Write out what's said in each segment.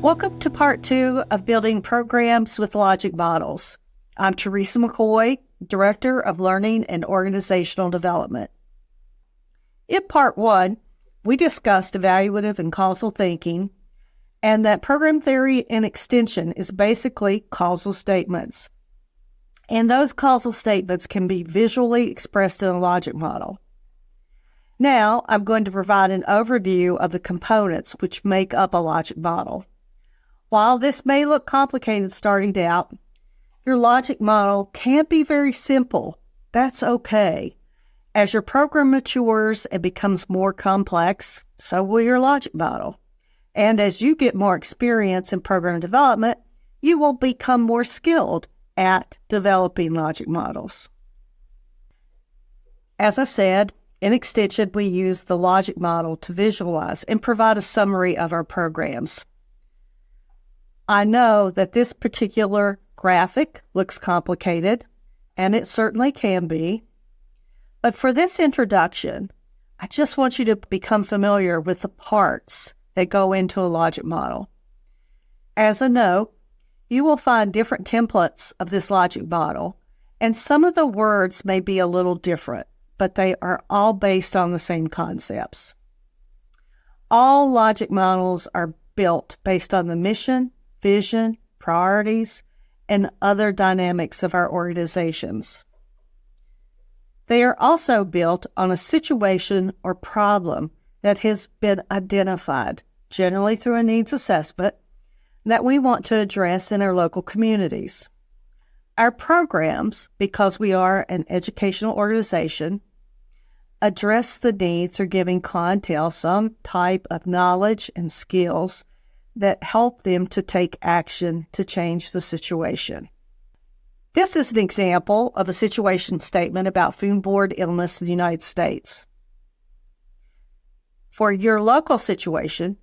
Welcome to part 2 of Building Programs with Logic Models. I'm Teresa McCoy, Director of Learning and Organizational Development. In part 1, we discussed evaluative and causal thinking, and that program theory and extension is basically causal statements. And those causal statements can be visually expressed in a logic model. Now, I'm going to provide an overview of the components which make up a logic model. While this may look complicated starting out, your logic model can be very simple. That's okay. As your program matures and becomes more complex, so will your logic model. And as you get more experience in program development, you will become more skilled at developing logic models. As I said, in extension, we use the logic model to visualize and provide a summary of our programs. I know that this particular graphic looks complicated, and it certainly can be. But for this introduction, I just want you to become familiar with the parts that go into a logic model. As a note, you will find different templates of this logic model, and some of the words may be a little different, but they are all based on the same concepts. All logic models are built based on the mission, vision, priorities, and other dynamics of our organizations. They are also built on a situation or problem that has been identified, generally through a needs assessment, that we want to address in our local communities. Our programs, because we are an educational organization, address the need through giving clientele some type of knowledge and skills that help them to take action to change the situation. This is an example of a situation statement about foodborne illness in the United States. For your local situation,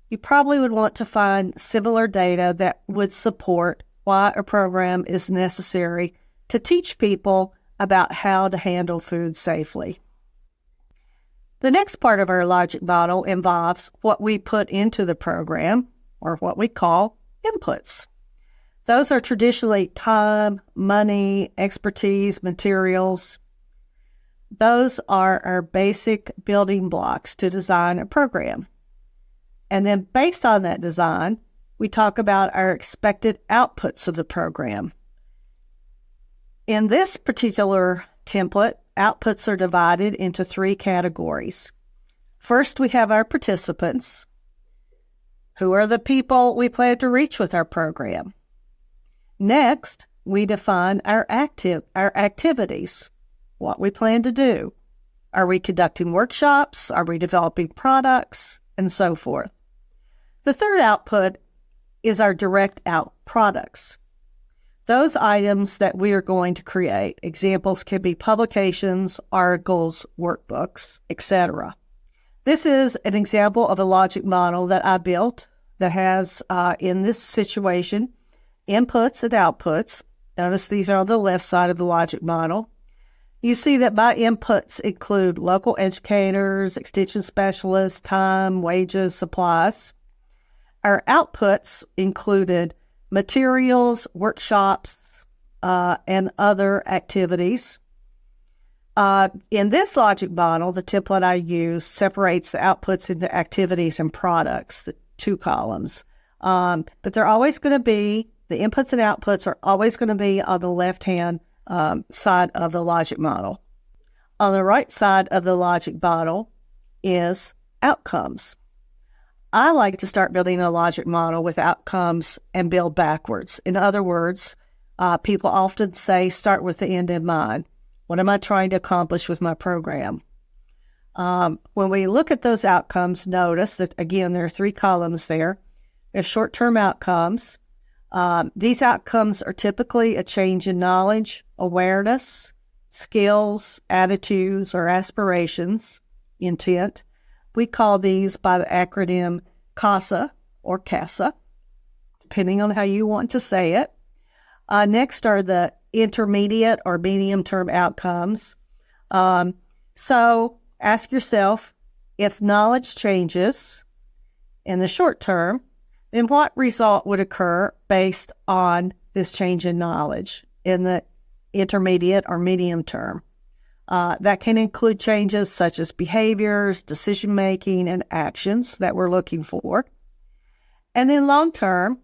you probably would want to find similar data that would support why a program is necessary to teach people about how to handle food safely. The next part of our logic model involves what we put into the program, or what we call inputs. Those are traditionally time, money, expertise, materials. Those are our basic building blocks to design a program. And then based on that design, we talk about our expected outputs of the program. In this particular template, outputs are divided into 3 categories. First, we have our participants. Who are the people we plan to reach with our program? Next, we define our activities, what we plan to do. Are we conducting workshops? Are we developing products? And so forth. The third output is our direct out products. Those items that we are going to create. Examples can be publications, articles, workbooks, etc. This is an example of a logic model that I built that has, in this situation, inputs and outputs. Notice these are on the left side of the logic model. You see that my inputs include local educators, extension specialists, time, wages, supplies. Our outputs included materials, workshops, and other activities. In this logic model, the template I use separates the outputs into activities and products, the 2 columns. But they're always going to be, the inputs and outputs are always going to be on the left-hand side of the logic model. On the right side of the logic model is outcomes. I like to start building a logic model with outcomes and build backwards. In other words, people often say start with the end in mind. What am I trying to accomplish with my program? When we look at those outcomes, notice that, again, there are 3 columns there. There's short-term outcomes. These outcomes are typically a change in knowledge, awareness, skills, attitudes, or aspirations, intent. We call these by the acronym CASA or CASA, depending on how you want to say it. Next are the intermediate or medium-term outcomes. So ask yourself, if knowledge changes in the short term, then what result would occur based on this change in knowledge in the intermediate or medium term? That can include changes such as behaviors, decision-making, and actions that we're looking for. And then long-term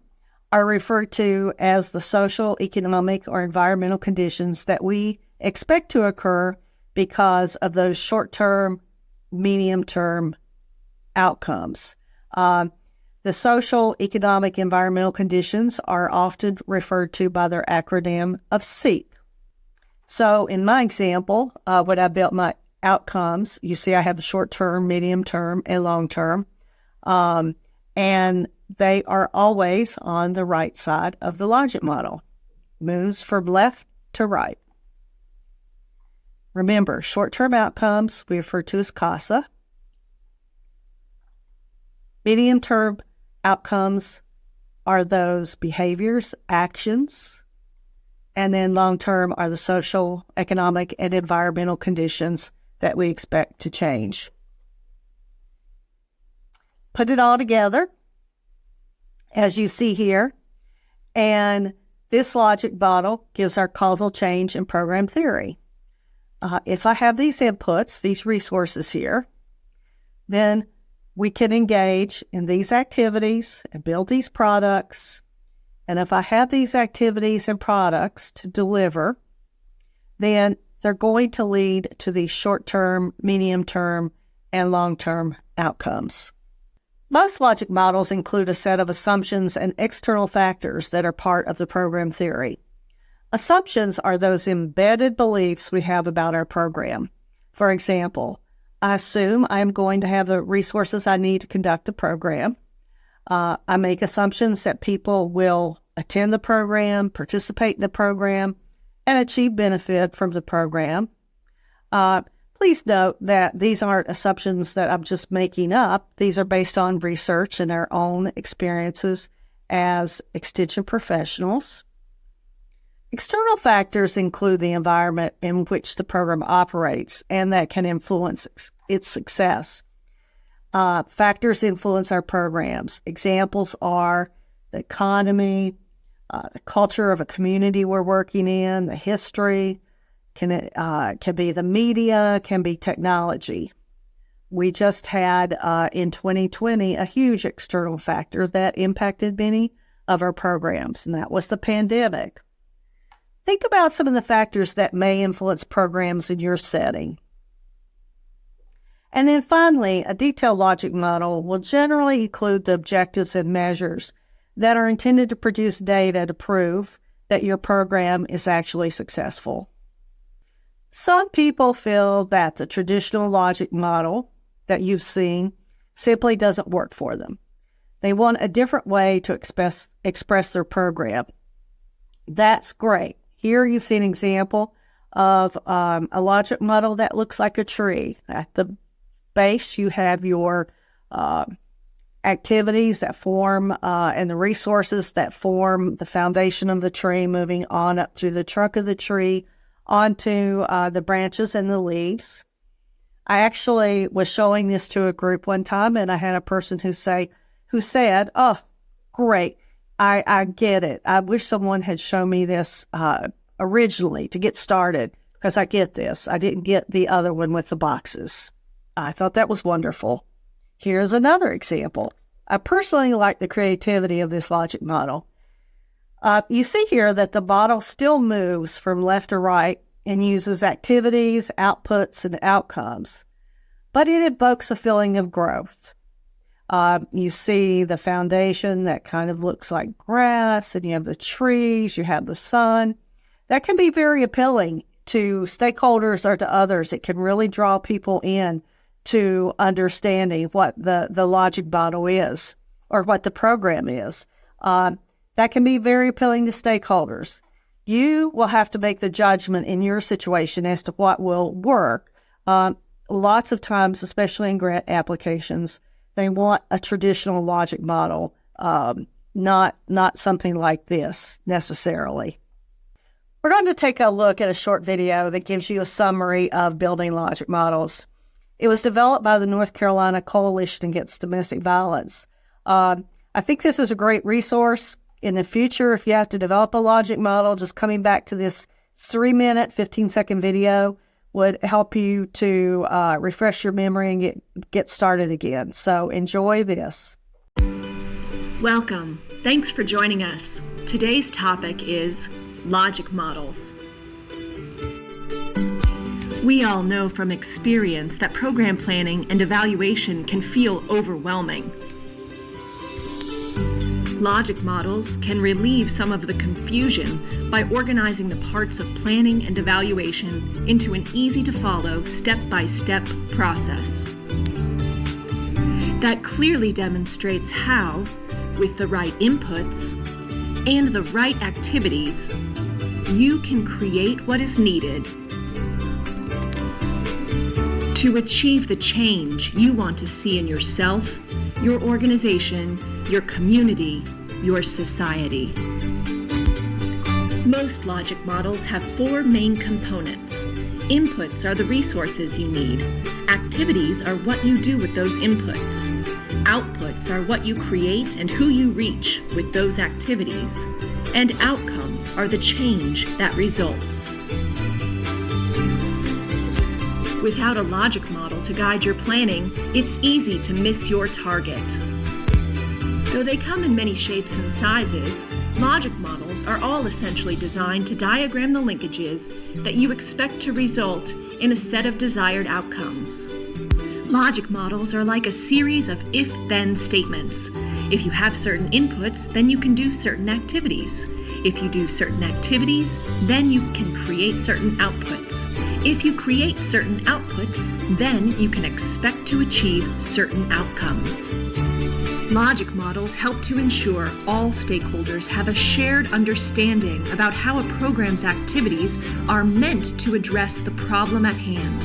are referred to as the social, economic, or environmental conditions that we expect to occur because of those short-term, medium-term outcomes. The social, economic, environmental conditions are often referred to by their acronym of SEEK. So in my example, when I built my outcomes, you see I have short-term, medium-term, and long-term. And they are always on the right side of the logic model. Moves from left to right. Remember, short-term outcomes we refer to as CASA. Medium-term outcomes are those behaviors, actions, and then long-term are the social, economic, and environmental conditions that we expect to change. Put it all together, as you see here, and this logic model gives our causal change in program theory. If I have these inputs, these resources here, then we can engage in these activities and build these products. And if I have these activities and products to deliver, then they're going to lead to these short-term, medium-term, and long-term outcomes. Most logic models include a set of assumptions and external factors that are part of the program theory. Assumptions are those embedded beliefs we have about our program. For example, I assume I'm going to have the resources I need to conduct the program. I make assumptions that people will attend the program, participate in the program, and achieve benefit from the program. Please note that these aren't assumptions that I'm just making up. These are based on research and our own experiences as extension professionals. External factors include the environment in which the program operates and that can influence its success. Factors influence our programs. Examples are the economy, the culture of a community we're working in, the history, can be the media, can be technology. We just had in 2020 a huge external factor that impacted many of our programs, and that was the pandemic. Think about some of the factors that may influence programs in your setting. And then finally, a detailed logic model will generally include the objectives and measures that are intended to produce data to prove that your program is actually successful. Some people feel that the traditional logic model that you've seen simply doesn't work for them. They want a different way to express their program. That's great. Here you see an example of a logic model that looks like a tree. At the base, you have your activities that form and the resources that form the foundation of the tree, moving on up through the trunk of the tree, onto the branches and the leaves. I actually was showing this to a group one time, and I had a person who said, "Oh, great. I get it. I wish someone had shown me this originally to get started, because I get this. I didn't get the other one with the boxes." I thought that was wonderful. Here's another example. I personally like the creativity of this logic model. You see here that the model still moves from left to right and uses activities, outputs, and outcomes, but it evokes a feeling of growth. You see the foundation that kind of looks like grass, and you have the trees, you have the sun. That can be very appealing to stakeholders or to others. It can really draw people in to understanding what the logic model is or what the program is. That can be very appealing to stakeholders. You will have to make the judgment in your situation as to what will work. Lots of times, especially in grant applications, they want a traditional logic model, not something like this necessarily. We're going to take a look at a short video that gives you a summary of building logic models. It was developed by the North Carolina Coalition Against Domestic Violence. I think this is a great resource. In the future, if you have to develop a logic model, just coming back to this 3-minute, 15-second video would help you to refresh your memory and get started again. So enjoy this. Welcome. Thanks for joining us. Today's topic is logic models. We all know from experience that program planning and evaluation can feel overwhelming. Logic models can relieve some of the confusion by organizing the parts of planning and evaluation into an easy-to-follow, step-by-step process. That clearly demonstrates how, with the right inputs and the right activities, you can create what is needed to achieve the change you want to see in yourself, your organization, your community, your society. Most logic models have 4 main components. Inputs are the resources you need. Activities are what you do with those inputs. Outputs are what you create and who you reach with those activities. And outcomes are the change that results. Without a logic model to guide your planning, it's easy to miss your target. Though they come in many shapes and sizes, logic models are all essentially designed to diagram the linkages that you expect to result in a set of desired outcomes. Logic models are like a series of if-then statements. If you have certain inputs, then you can do certain activities. If you do certain activities, then you can create certain outputs. If you create certain outputs, then you can expect to achieve certain outcomes. Logic models help to ensure all stakeholders have a shared understanding about how a program's activities are meant to address the problem at hand,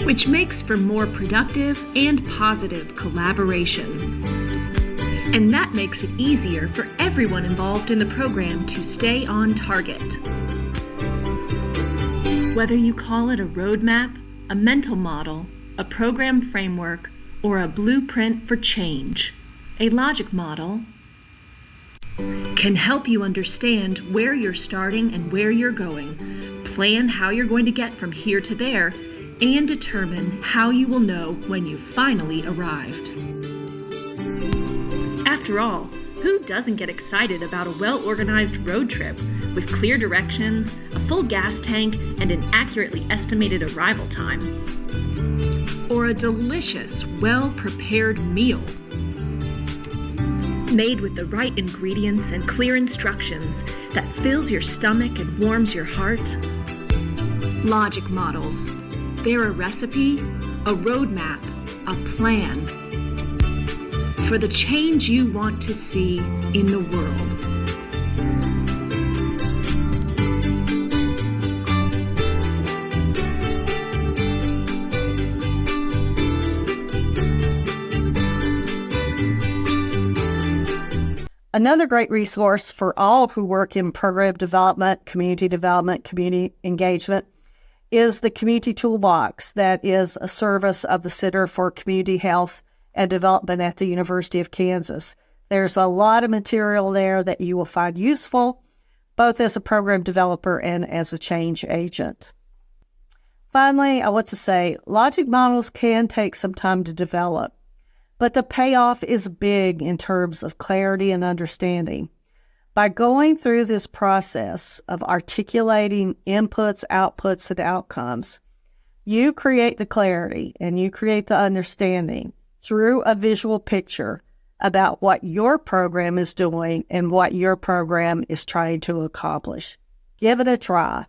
which makes for more productive and positive collaboration. And that makes it easier for everyone involved in the program to stay on target. Whether you call it a roadmap, a mental model, a program framework, or a blueprint for change, a logic model can help you understand where you're starting and where you're going, plan how you're going to get from here to there, and determine how you will know when you've finally arrived. After all, who doesn't get excited about a well-organized road trip with clear directions, a full gas tank, and an accurately estimated arrival time? Or a delicious, well-prepared meal made with the right ingredients and clear instructions that fills your stomach and warms your heart? Logic models. They're a recipe, a roadmap, a plan for the change you want to see in the world. Another great resource for all who work in program development, community engagement, is the Community Toolbox. That is a service of the Center for Community Health and Development at the University of Kansas. There's a lot of material there that you will find useful, both as a program developer and as a change agent. Finally, I want to say logic models can take some time to develop, but the payoff is big in terms of clarity and understanding. By going through this process of articulating inputs, outputs, and outcomes, you create the clarity and you create the understanding through a visual picture about what your program is doing and what your program is trying to accomplish. Give it a try.